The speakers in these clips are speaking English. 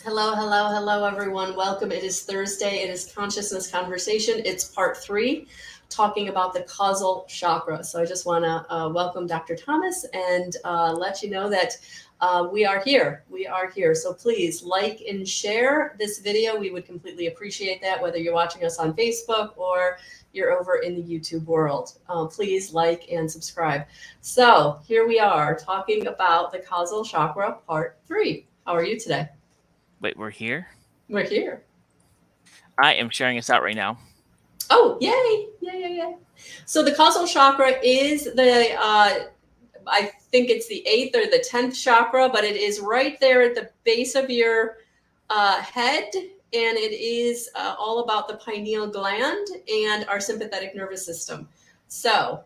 Hello, hello, hello, everyone. Welcome. It is Thursday. It is Consciousness Conversation. It's part 3, talking about the causal chakra. So I just want to welcome Dr. Thomas and let you know that we are here. We are here. So please like and share this video. We would completely appreciate that, whether you're watching us on Facebook or you're over in the YouTube world. Please like and subscribe. So here we are talking about the causal chakra, part 3. How are you today? Wait, we're here? We're here. I am sharing this out right now. Oh, yay. Yay. So the causal chakra is I think it's the 8th or the 10th chakra, but it is right there at the base of your head. And it is all about the pineal gland and our sympathetic nervous system. So,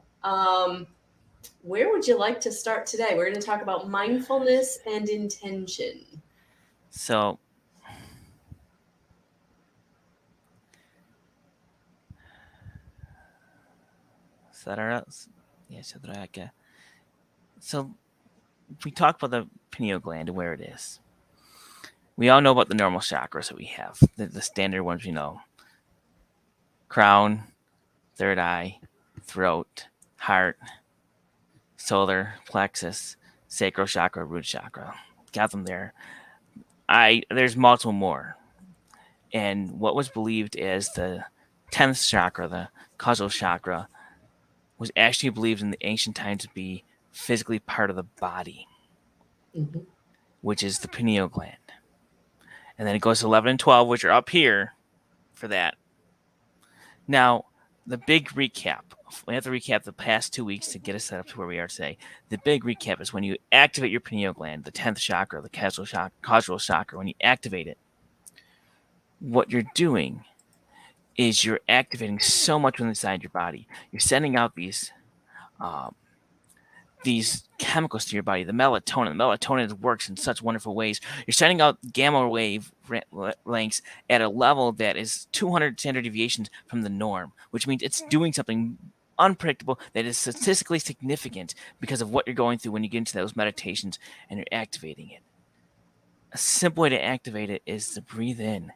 where would you like to start today? We're going to talk about mindfulness and intention. So, so we talk about the pineal gland and where it is. We all know about the normal chakras that we have, the standard ones we know: crown, third eye, throat, heart, solar plexus, sacral chakra, root chakra. Got them there. There's multiple more. And what was believed as the 10th chakra, the causal chakra, was actually believed in the ancient times to be physically part of the body, Mm-hmm. which is the pineal gland. And then it goes to 11 and 12, which are up here for that. Now, the big recap. We have to recap the past 2 weeks to get us set up to where we are today. The big recap is when you activate your pineal gland, the 10th chakra, the causal chakra, when you activate it, what you're doing is you're activating so much inside your body. You're sending out these chemicals to your body, the melatonin. The melatonin works in such wonderful ways. You're sending out gamma wave lengths at a level that is 200 standard deviations from the norm, which means it's doing something unpredictable that is statistically significant because of what you're going through when you get into those meditations and you're activating it. A simple way to activate it is to breathe in.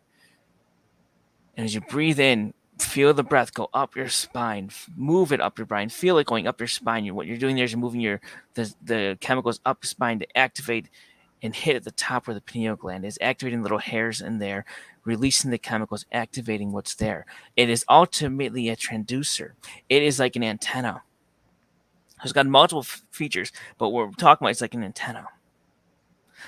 And as you breathe in, feel the breath go up your spine, move it up your spine, feel it going up your spine. What you're doing there is you're moving the chemicals up your spine to activate and hit at the top where the pineal gland is, activating little hairs in there, releasing the chemicals, activating what's there. It is ultimately a transducer. It is like an antenna. It's got multiple features, but what we're talking about is like an antenna.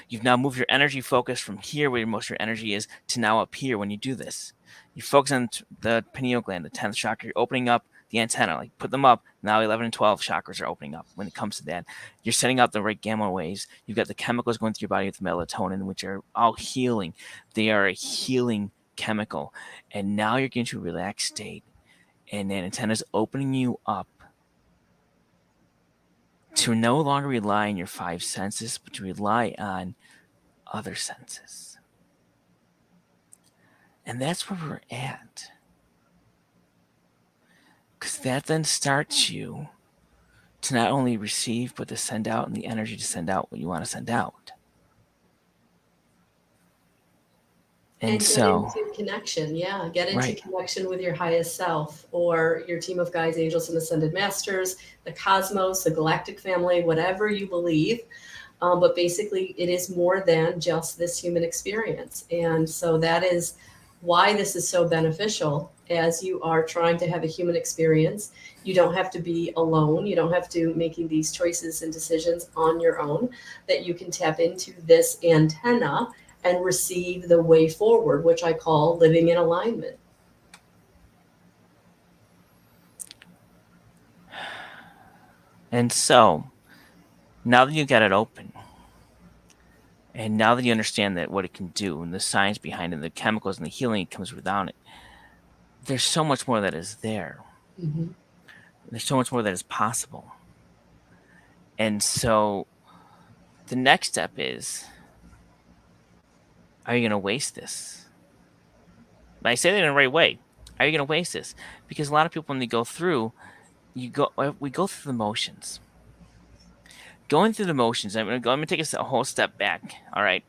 You've now moved your energy focus from here, where most of your energy is, to now up here when you do this. You focus on the pineal gland, the 10th chakra. You're opening up the antenna, like put them up. Now 11 and 12 chakras are opening up when it comes to that. You're sending out the right gamma waves. You've got the chemicals going through your body with melatonin, which are all healing. They are a healing chemical. And now you're getting to a relaxed state. And that antenna is opening you up to no longer rely on your 5 senses, but to rely on other senses. And that's where we're at. Because that then starts you to not only receive, but to send out, and the energy to send out what you want to send out. And Get so, into connection. Yeah. Get into right. connection with your highest self or your team of guides, angels, and ascended masters, the cosmos, the galactic family, whatever you believe. But basically, it is more than just this human experience. And so that is why this is so beneficial as you are trying to have a human experience. You don't have to be alone. You don't have to making these choices and decisions on your own, that you can tap into this antenna and receive the way forward, which I call living in alignment. And so, now that you got it open, and now that you understand that what it can do, and the science behind it, the chemicals and the healing that comes without it, there's so much more that is there. Mm-hmm. There's so much more that is possible. And so, the next step is, are you going to waste this? I say that in the right way. Are you going to waste this? Because a lot of people, when they go through, we go through the motions. Going through the motions, I'm going to take us a whole step back. All right.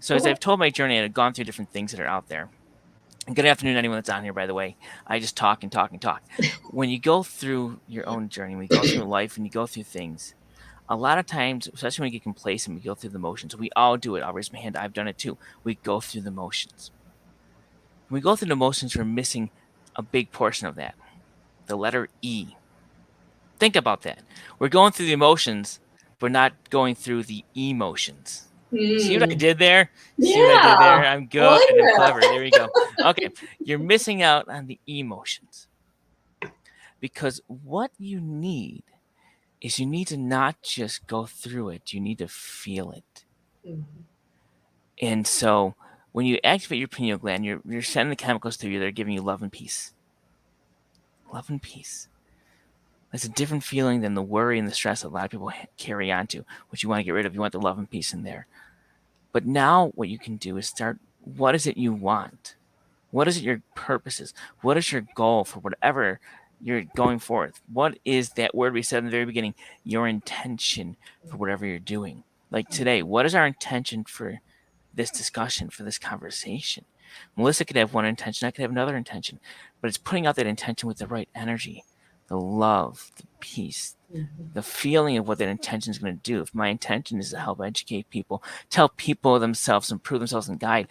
So as Okay. I've told my journey, I've gone through different things that are out there. And good afternoon, anyone that's on here, by the way. I just talk and talk and talk. When you go through your own journey, when you go through life and you go through things, a lot of times, especially when we get complacent, we go through the motions. We all do it. I'll raise my hand. I've done it too. We go through the motions. When we go through the motions, we're missing a big portion of that. The letter E. Think about that. We're going through the emotions, but not going through the emotions. See what I Mm. did there? See what I did there? Yeah. I'm I like good. I'm clever. that. There we go. Okay. You're missing out on the emotions because what you need is you need to not just go through it, you need to feel it. Mhm. And so when you activate your pineal gland, you're sending the chemicals through you that are giving you love and peace. Love and peace. That's a different feeling than the worry and the stress that a lot of people carry on to, which you want to get rid of. You want the love and peace in there. But now what you can do is start, what is it you want? What is it your purpose is? What is your goal for whatever you're going forth? What is that word we said in the very beginning? Your intention for whatever you're doing. Like today, what is our intention for this discussion, for this conversation? Melissa could have one intention, I could have another intention, but it's putting out that intention with the right energy, the love, the peace, Mhm. the feeling of what that intention is going to do. If my intention is to help educate people, tell people themselves, improve themselves, and guide,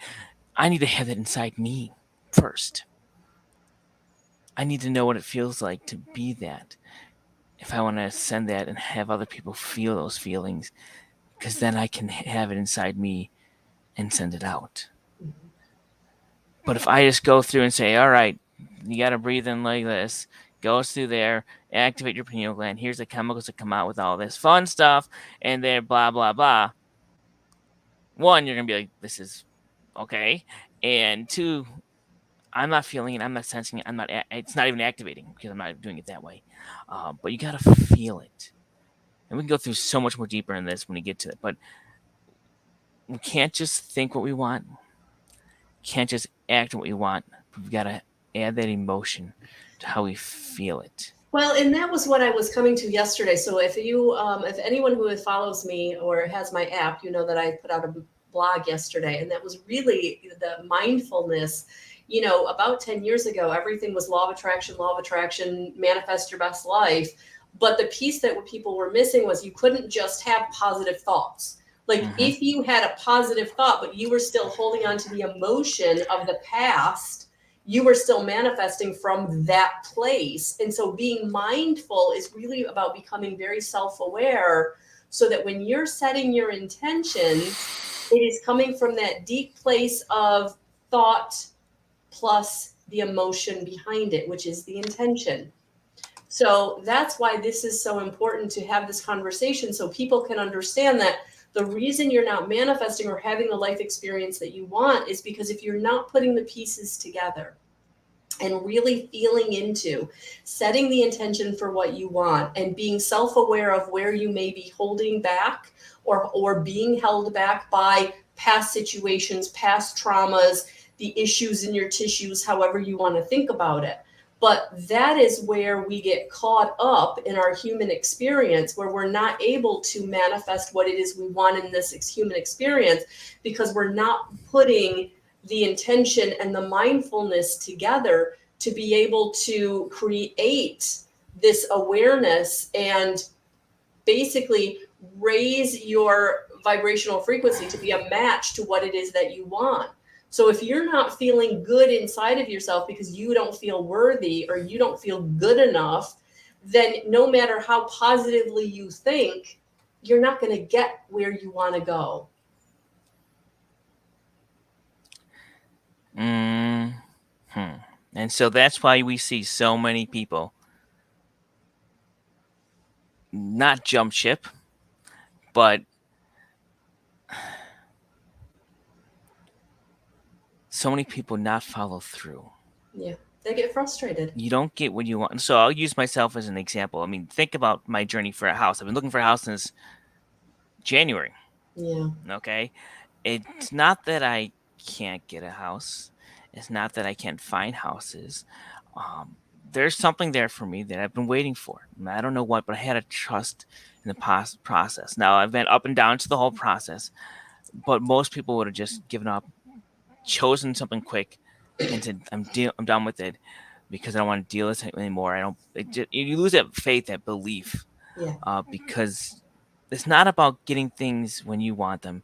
I need to have that inside me first. I need to know what it feels like to be that. If I want to send that and have other people feel those feelings, because then I can have it inside me and send it out. Mhm. But if I just go through and say, all right, you got to breathe in like this, goes through there, activate your pineal gland, here's the chemicals that come out with all this fun stuff, and then blah, blah, blah. One, you're going to be like, this is okay. And two, I'm not feeling it. I'm not sensing it. It's not even activating because I'm not doing it that way. But you got to feel it. And we can go through so much more deeper in this when we get to it. But we can't just think what we want. Can't just act what we want. We've got to add that emotion to how we feel it. Well, and that was what I was coming to yesterday. So if anyone who follows me or has my app, you know that I put out a blog yesterday, and that was really the mindfulness. About 10 years ago, everything was law of attraction, manifest your best life. But the piece that people were missing was you couldn't just have positive thoughts. Like Mm-hmm. if you had a positive thought, but you were still holding on to the emotion of the past, you were still manifesting from that place. And so being mindful is really about becoming very self-aware so that when you're setting your intentions, it is coming from that deep place of thought plus the emotion behind it, which is the intention. So that's why this is so important to have this conversation so people can understand that the reason you're not manifesting or having the life experience that you want is because if you're not putting the pieces together and really feeling into setting the intention for what you want and being self-aware of where you may be holding back or being held back by past situations, past traumas, the issues in your tissues, however you want to think about it. But that is where we get caught up in our human experience, where we're not able to manifest what it is we want in this human experience because we're not putting the intention and the mindfulness together to be able to create this awareness and basically raise your vibrational frequency to be a match to what it is that you want. So if you're not feeling good inside of yourself because you don't feel worthy or you don't feel good enough, then no matter how positively you think, you're not going to get where you want to go. Mm-hmm. And so that's why we see so many people not jump ship, but so many people not follow through. Yeah, they get frustrated. You don't get what you want. So I'll use myself as an example. I mean, think about my journey for a house. I've been looking for a house since January. Yeah. Okay. It's not that I can't get a house. It's not that I can't find houses. There's something there for me that I've been waiting for. I don't know what, but I had a trust in the process. Now I've been up and down to the whole process, But most people would have just given up, chosen something quick, and said, I'm done with it because I don't want to deal with it anymore. I don't. You lose that faith, that belief, Yeah. because it's not about getting things when you want them.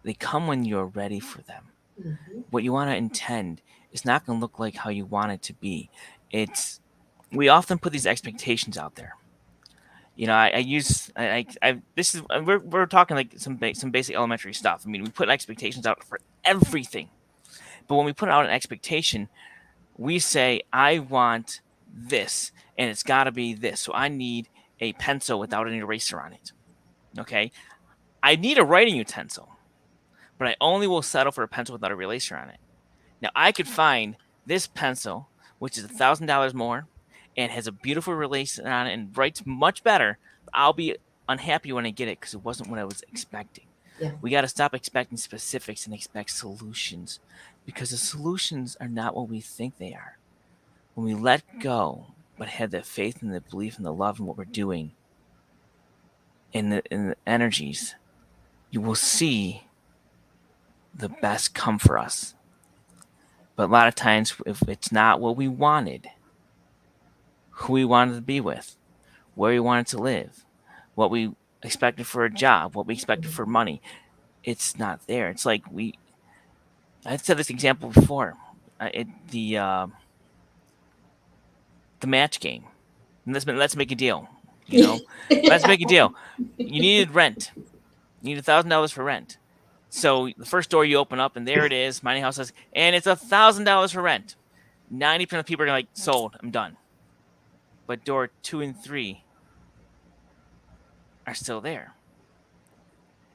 They come when you're ready for them. Hmm. What you want to intend is not going to look like how you want it to be. It's We often put these expectations out there. I use I this is we're talking like some basic elementary stuff. I mean, we put expectations out for everything, but when we put out an expectation, we say I want this, and it's got to be this. So I need a pencil without an eraser on it. Okay, I need a writing utensil, but I only will settle for a pencil without a eraser on it. Now I could find this pencil, which is $1,000 more, and has a beautiful relation on it and writes much better. I'll be unhappy when I get it because it wasn't what I was expecting. Yeah. We got to stop expecting specifics and expect solutions, because the solutions are not what we think they are. When we let go, but have the faith and the belief and the love in what we're doing, in the energies, you will see the best come for us. But a lot of times, if it's not what we wanted, who we wanted to be with, where we wanted to live, what we expected for a job, what we expected for money, it's not there. It's like I said this example before. It the match game. Let's make a deal. You know, let's Yeah. make a deal. You needed rent. You need $1,000 for rent. So the first door you open up, and there it is. My house says, and it's $1,000 for rent. 90% of people are like, sold. I'm done. But door 2 and 3 are still there,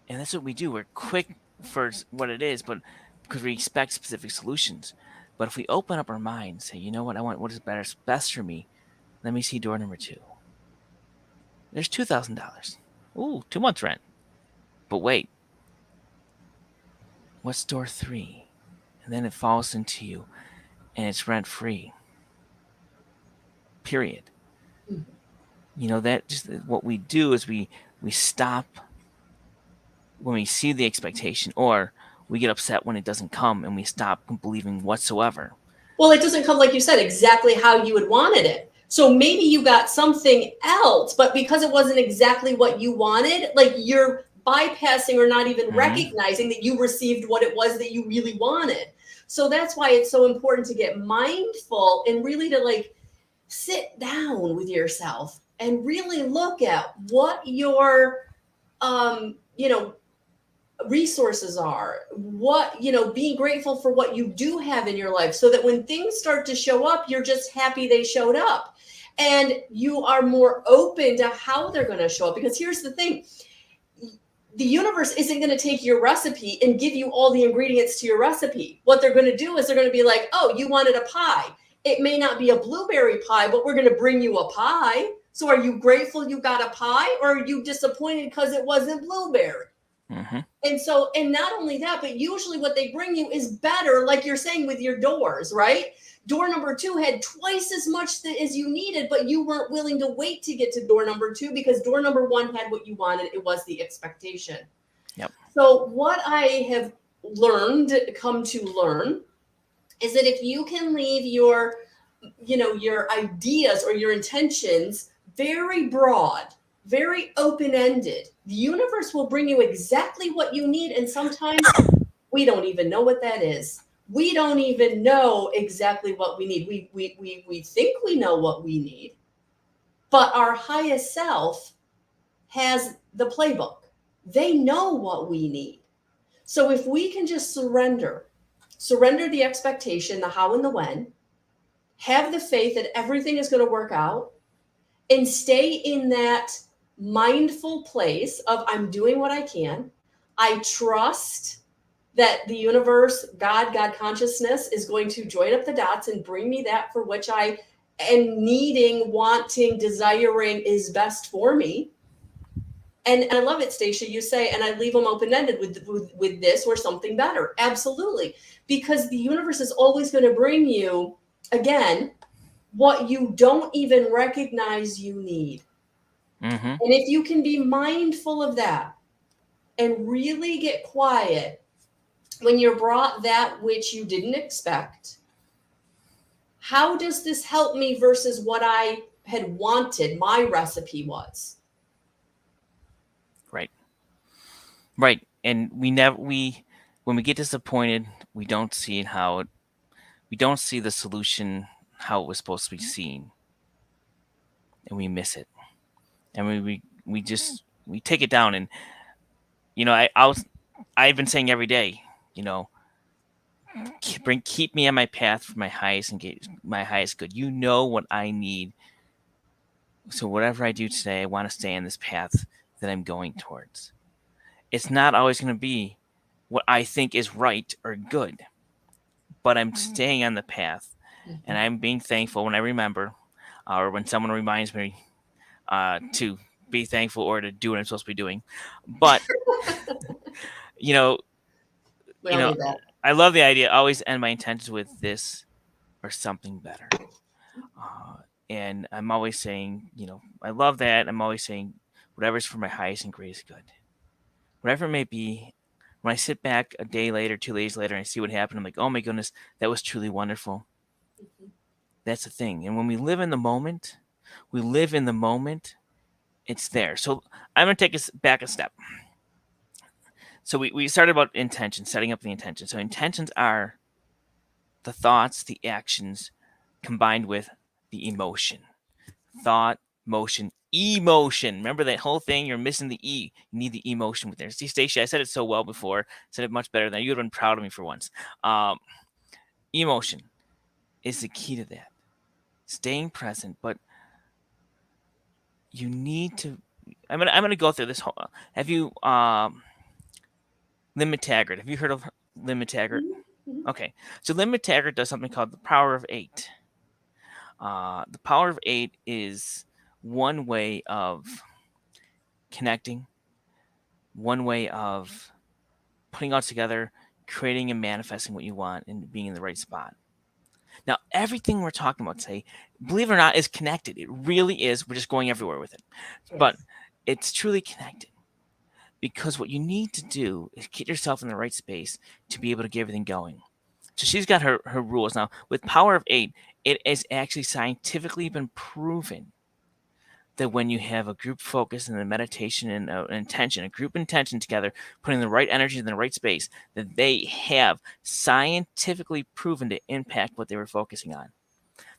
and that's what we do. We're quick for what it is, but because we expect specific solutions. But if we open up our mind and say, you know what, I want what is better, best for me. Let me see door number 2. There's $2,000. Ooh, 2 months rent. But wait, what's door 3? And then it falls into you, and it's rent free. Period. That just what we do is we stop when we see the expectation, or we get upset when it doesn't come, and we stop believing whatsoever. Well, it doesn't come, like you said, exactly how you had wanted it. So maybe you got something else, but because it wasn't exactly what you wanted, like you're bypassing or not even Mm-hmm. recognizing that you received what it was that you really wanted. So that's why it's so important to get mindful and really to like sit down with yourself and really look at what your you know resources are, what being grateful for what you do have in your life, so that when things start to show up, you're just happy they showed up, and you are more open to how they're going to show up. Because here's the thing, the universe isn't going to take your recipe and give you all the ingredients to your recipe. What they're going to do is they're going to be like, oh, you wanted a pie. It may not be a blueberry pie, but we're going to bring you a pie. So are you grateful you got a pie, or are you disappointed because it wasn't blueberry? Mm-hmm. And not only that, but usually what they bring you is better, like you're saying with your doors, right? Door number 2 had twice as much as you needed, but you weren't willing to wait to get to door number 2 because door number 1 had what you wanted. It was the expectation. Yep. So what I have come to learn, is that if you can leave your ideas or your intentions very broad, very open-ended, the universe will bring you exactly what you need. And sometimes we don't even know what that is. We don't even know exactly what we need. We think we know what we need, but our highest self has the playbook. They know what we need. So if we can just surrender the expectation, the how and the when, have the faith that everything is going to work out, and stay in that mindful place of I'm doing what I can. I trust that the universe, God consciousness is going to join up the dots and bring me that for which I am needing, wanting, desiring is best for me. And I love it, Stacia. You say, and I leave them open ended with this or something better. Absolutely, because the universe is always going to bring you again what you don't even recognize you need. Mm-hmm. And if you can be mindful of that, and really get quiet when you're brought that which you didn't expect. How does this help me versus what I had wanted my recipe was? Right. Right. And when we get disappointed, we don't see we don't see the solution how it was supposed to be seen, and we miss it. And we just we take it down. And I've been saying every day, you know, keep me on my path for my highest good. You know what I need. So whatever I do today, I want to stay on this path that I'm going towards. It's not always going to be what I think is right or good, but I'm staying on the path, and I'm being thankful when I remember, or when someone reminds me to be thankful or to do what I'm supposed to be doing. But you know, We you all know, need that. I love the idea. I always end my intentions with this or something better. Uh, and I'm always saying, I love that. I'm always saying whatever's for my highest and greatest good, whatever it may be. When I sit back a day later, 2 days later, and I see what happened, I'm like, oh my goodness, that was truly wonderful. That's the thing. And when we live in the moment, it's there. So I'm going to take us back a step. So we started about intention, setting up the intention. So intentions are the thoughts, the actions combined with the emotion. Thought, motion, emotion. Remember that whole thing? You're missing the E. You need the emotion with there. See, Stacia, I said it so well before. Said it much better than you would have been proud of me for once. Emotion is the key to that. Staying present, but you need to. I'm gonna go through this whole. Have you Lynn McTaggart? Have you heard of Lynn McTaggart? Mhm. Okay, so Lynn McTaggart does something called the Power of Eight. The Power of Eight is one way of connecting, one way of putting all together, creating and manifesting what you want, and being in the right spot. Now, everything we're talking about today, believe it or not, is connected. It really is. We're just going everywhere with it. But Yes. it's truly connected, because what you need to do is get yourself in the right space to be able to get everything going. So she's got her rules. Now, with Power of Eight, it is actually scientifically been proven that when you have a group focus and a meditation and an intention, a group intention together, putting the right energy in the right space, that they have scientifically proven to impact what they were focusing on.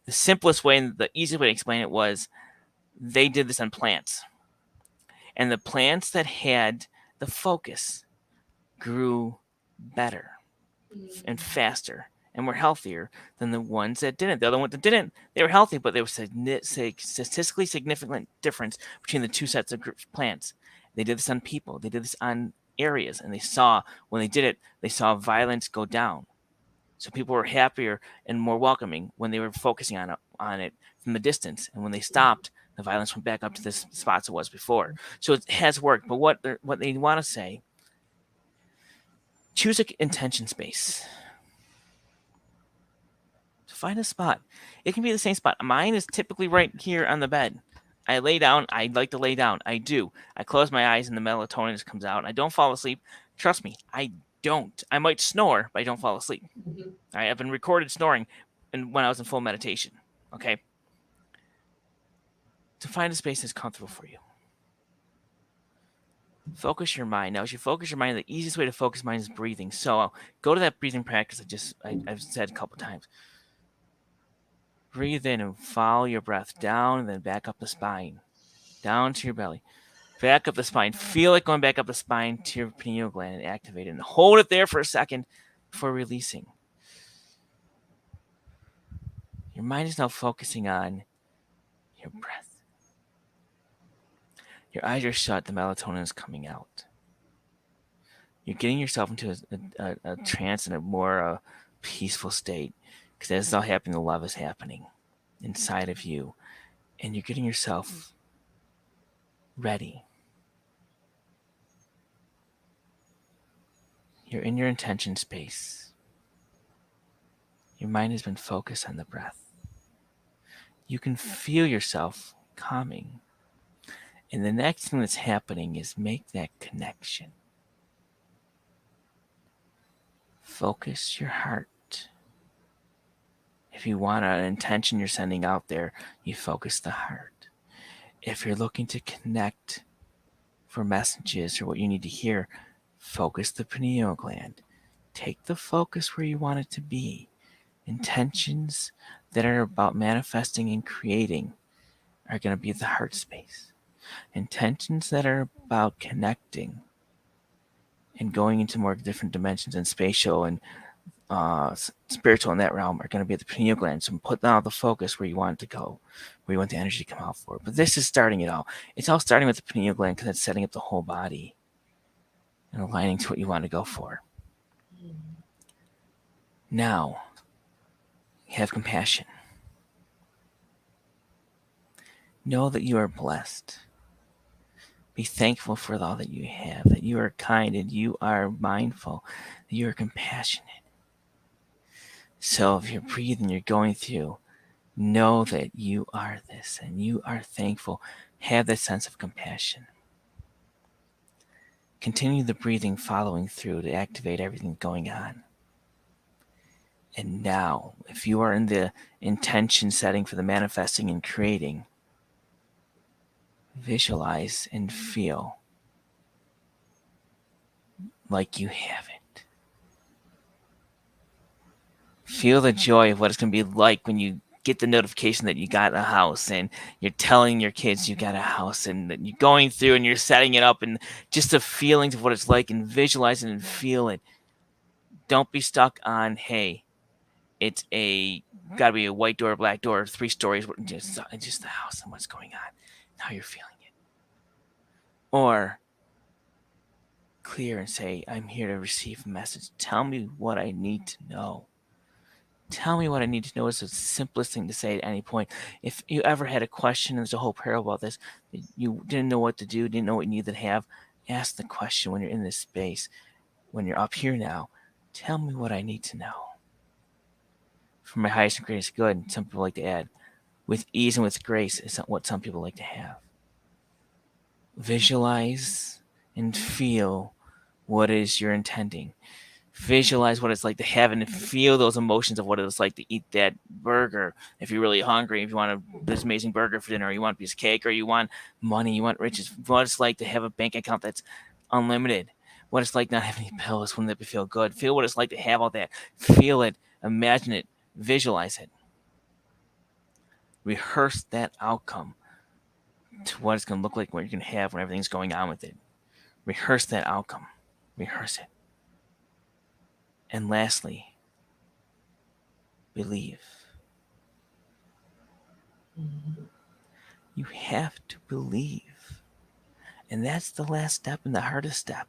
The simplest way and the easiest way to explain it was they did this on plants. And the plants that had the focus grew better and faster and were healthier than the ones that didn't. The other ones that didn't, they were healthy, but there was a statistically significant difference between the two sets of plants. They did this on people. They did this on areas, and they saw when they did it, they saw violence go down. So people were happier and more welcoming when they were focusing on it from the distance, and when they stopped, the violence went back up to the spots it was before. So it has worked. But what they want to say: choose an intention space. Find a spot. It can be the same spot. Mine is typically right here on the bed. I lay down. I like to lay down. I do. I close my eyes and the melatonin just comes out. I don't fall asleep. Trust me, I don't. I might snore, but I don't fall asleep. Mhm. I have been recorded snoring when I was in full meditation. Okay? To find a space that's comfortable for you. Focus your mind. Now, as you focus your mind, the easiest way to focus mind is breathing. So go to that breathing practice I've said a couple times. Breathe in and follow your breath down and then back up the spine, down to your belly, back up the spine. Feel it going back up the spine to your pineal gland and activate it. And hold it there for a second before releasing. Your mind is now focusing on your breath. Your eyes are shut. The melatonin is coming out. You're getting yourself into a trance and a more peaceful state, because as it's all happening, the love is happening inside of you. And you're getting yourself ready. You're in your intention space. Your mind has been focused on the breath. You can feel yourself calming. And the next thing that's happening is make that connection. focus your heart. If you want an intention you're sending out there, you focus the heart. If you're looking to connect for messages or what you need to hear, focus the pineal gland. Take the focus where you want it to be. Intentions that are about manifesting and creating are going to be the heart space. Intentions that are about connecting and going into more different dimensions and spatial and spiritual in that realm are going to be at the pineal gland. So put down the focus where you want it to go, where you want the energy to come out for. But this is starting it all. It's all starting with the pineal gland because it's setting up the whole body and aligning to what you want to go for. Now, have compassion. Know that you are blessed. Be thankful for all that you have, that you are kind and you are mindful, that you are compassionate. So if you're breathing, you're going through, know that you are this and you are thankful. Have that sense of compassion. Continue the breathing following through to activate everything going on. And now, if you are in the intention setting for the manifesting and creating, visualize and feel like you have it. Feel the joy of what it's going to be like when you get the notification that you got a house and you're telling your kids you got a house and that you're going through and you're setting it up and just the feelings of what it's like and visualize it and feel it. Don't be stuck on, hey, it's got to be a white door, black door, 3 stories, just the house and what's going on, how you're feeling it. Or clear and say, I'm here to receive a message. Tell me what I need to know. Tell me what I need to know is the simplest thing to say at any point. If you ever had a question, and there's a whole parable about this, you didn't know what to do, didn't know what you needed to have, ask the question when you're in this space, when you're up here now. Tell me what I need to know. For my highest and greatest good, some people like to add, with ease and with grace is what some people like to have. Visualize and feel what it is you're intending. Visualize what it's like to have and feel those emotions of what it's like to eat that burger. If you're really hungry, if you want this amazing burger for dinner, or you want a piece of cake, or you want money, you want riches, what it's like to have a bank account that's unlimited, what it's like not having any pills, wouldn't that feel good? Feel what it's like to have all that. Feel it, imagine it, visualize it. Rehearse that outcome to what it's going to look like, what you're going to have when everything's going on with it. Rehearse that outcome. Rehearse it. And lastly, believe. You have to believe. And that's the last step and the hardest step.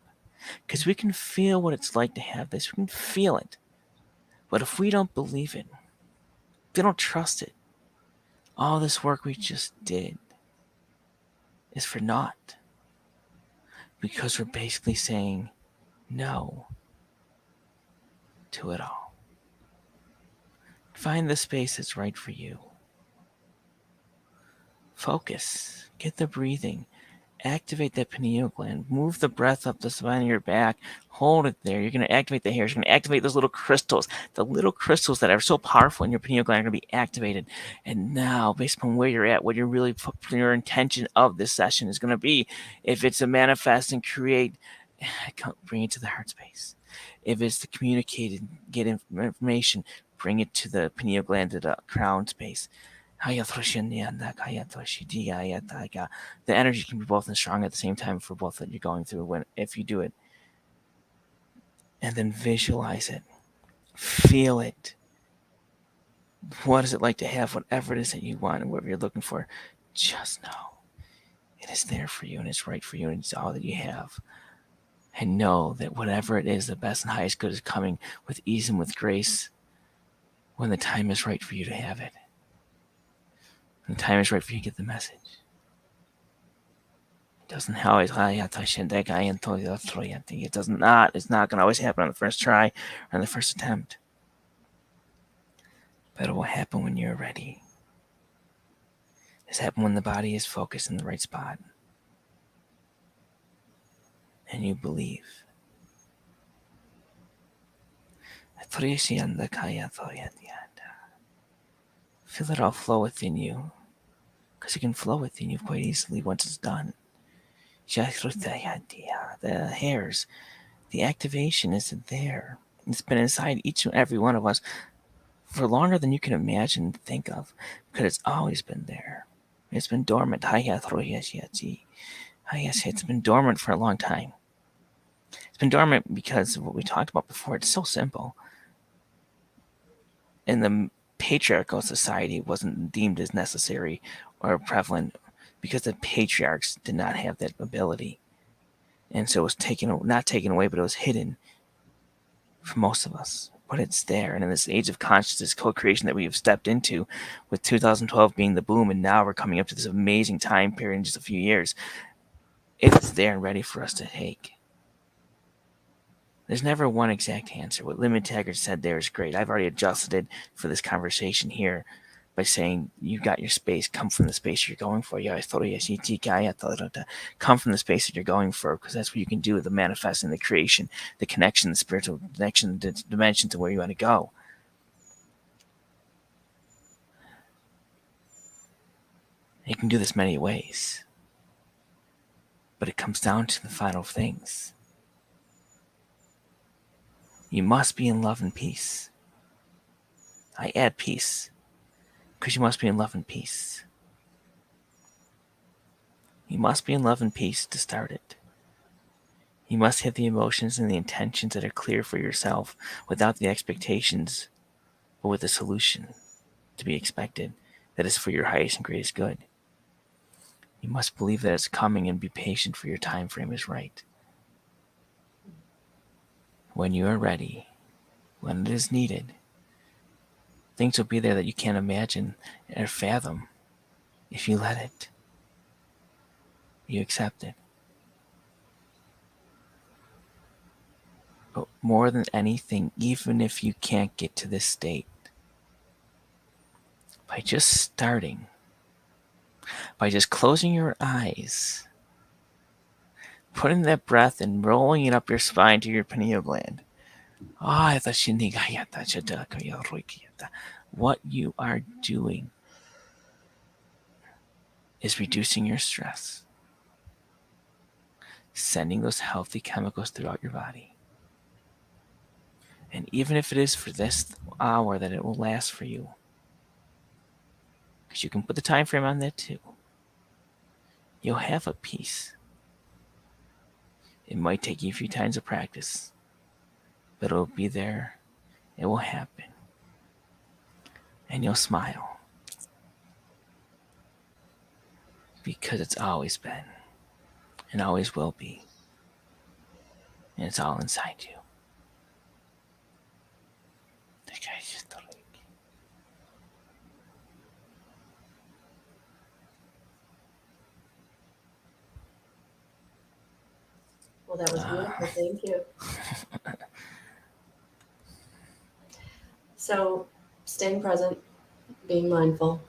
Because we can feel what it's like to have this. We can feel it. But if we don't believe it, if we don't trust it, all this work we just did is for naught. Because we're basically saying no to it all. Find the space that's right for you. Focus. Get the breathing. Activate that pineal gland. Move the breath up the spine of your back. Hold it there. You're going to activate the hairs. You're going to activate those little crystals. The little crystals that are so powerful in your pineal gland are going to be activated. And now, based upon where you're at, what you're really, your intention of this session is going to be, if it's to manifest and create, bring it to the heart space. If it's to communicate and get information, bring it to the pineal gland, to the crown space. The energy can be both and strong at the same time for both that you're going through if you do it. And then visualize it. Feel it. What is it like to have whatever it is that you want and whatever you're looking for? Just know it is there for you and it's right for you and it's all that you have. And know that whatever it is, the best and highest good is coming with ease and with grace when the time is right for you to have it. When the time is right for you to get the message. It doesn't always, it's not going to always happen on the first try or on the first attempt. But it will happen when you're ready. It's happen when the body is focused in the right spot. And you believe. Feel it all flow within you, because it can flow within you quite easily once it's done. The hairs, the activation isn't there. It's been inside each and every one of us for longer than you can imagine and think of, because it's always been there. It's been dormant. It's been dormant for a long time. It's been dormant because of what we talked about before. It's so simple. In the patriarchal society, it wasn't deemed as necessary or prevalent because the patriarchs did not have that ability. And so it was not taken away, but it was hidden for most of us. But it's there. And in this age of consciousness co-creation that we have stepped into, with 2012 being the boom, and now we're coming up to this amazing time period in just a few years, it's there and ready for us to take. There's never one exact answer. What Lynn Taggart said there is great. I've already adjusted it for this conversation here by saying you got your space. Come from the space you're going for. Come from the space that you're going for, because that's what you can do with the manifesting, the creation, the connection, the spiritual connection, the dimension to where you want to go. You can do this many ways, but it comes down to the final things. You must be in love and peace. I add peace because you must be in love and peace. You must be in love and peace to start it. You must have the emotions and the intentions that are clear for yourself without the expectations, but with a solution to be expected that is for your highest and greatest good. You must believe that it's coming and be patient for your time frame is right. When you are ready, when it is needed, things will be there that you can't imagine or fathom if you let it. You accept it. But more than anything, even if you can't get to this state, by just starting, by just closing your eyes, putting that breath and rolling it up your spine to your pineal gland, what you are doing is reducing your stress, sending those healthy chemicals throughout your body. And even if it is for this hour that it will last for you, because you can put the time frame on that too, you'll have a peace. It might take you a few times of practice, but it'll be there. It will happen. And you'll smile. Because it's always been and always will be. And it's all inside you. Well, that was beautiful. Thank you. So, staying present, being mindful,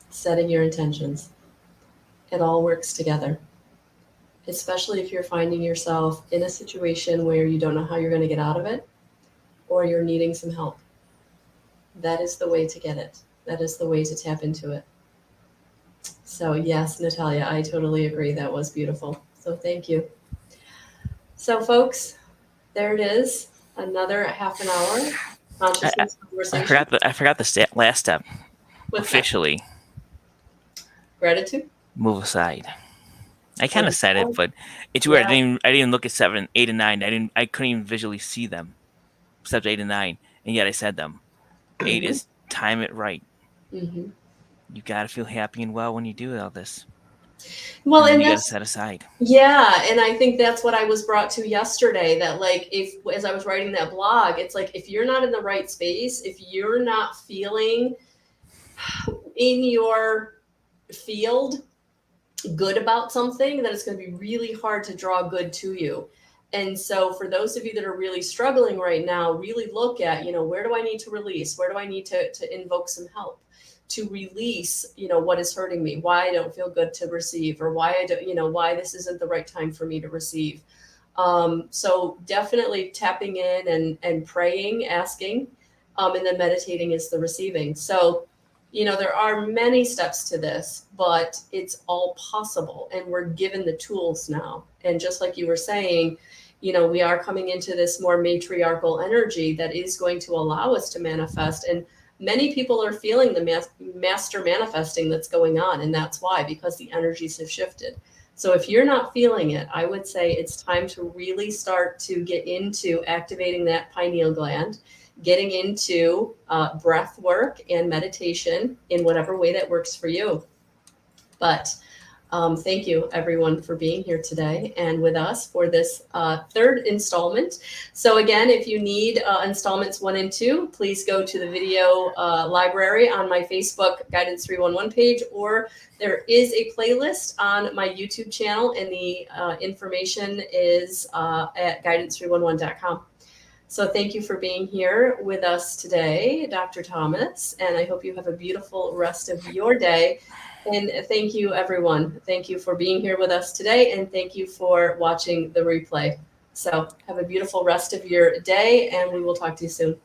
setting your intentions, it all works together. Especially if you're finding yourself in a situation where you don't know how you're going to get out of it, or you're needing some help. That is the way to get it. That is the way to tap into it. So yes, Natalia, I totally agree. That was beautiful. So thank you. So folks, there it is. Another half an hour consciousness conversation. I forgot the last step. What's that? Officially. Gratitude. Move aside. I kind of said it, but it's weird. I didn't even look at 7, 8, and 9. I couldn't even visually see them, except 8 and 9, and yet I said them. 8 is time it right. Mm-hmm. You got to feel happy and well when you do all this. Well, and you got to set aside. Yeah, and I think that's what I was brought to yesterday. That like, if as I was writing that blog, it's like if you're not in the right space, if you're not feeling in your field good about something, then it's going to be really hard to draw good to you. And so for those of you that are really struggling right now, really look at, where do I need to release? Where do I need to invoke some help to release, what is hurting me, why I don't feel good to receive, or why I don't, why this isn't the right time for me to receive. So definitely tapping in and praying, asking, and then meditating is the receiving. So, there are many steps to this, but it's all possible, and we're given the tools now. And just like you were saying, we are coming into this more matriarchal energy that is going to allow us to manifest. And many people are feeling the master manifesting that's going on. And that's why, because the energies have shifted. So if you're not feeling it, I would say it's time to really start to get into activating that pineal gland, getting into breath work and meditation in whatever way that works for you. But thank you, everyone, for being here today and with us for this third installment. So again, if you need installments 1 and 2, please go to the video library on my Facebook Guidance 311 page, or there is a playlist on my YouTube channel, and the information is at guidance311.com. So thank you for being here with us today, Dr. Thomas, and I hope you have a beautiful rest of your day. And thank you, everyone. Thank you for being here with us today, and thank you for watching the replay. So have a beautiful rest of your day, and we will talk to you soon.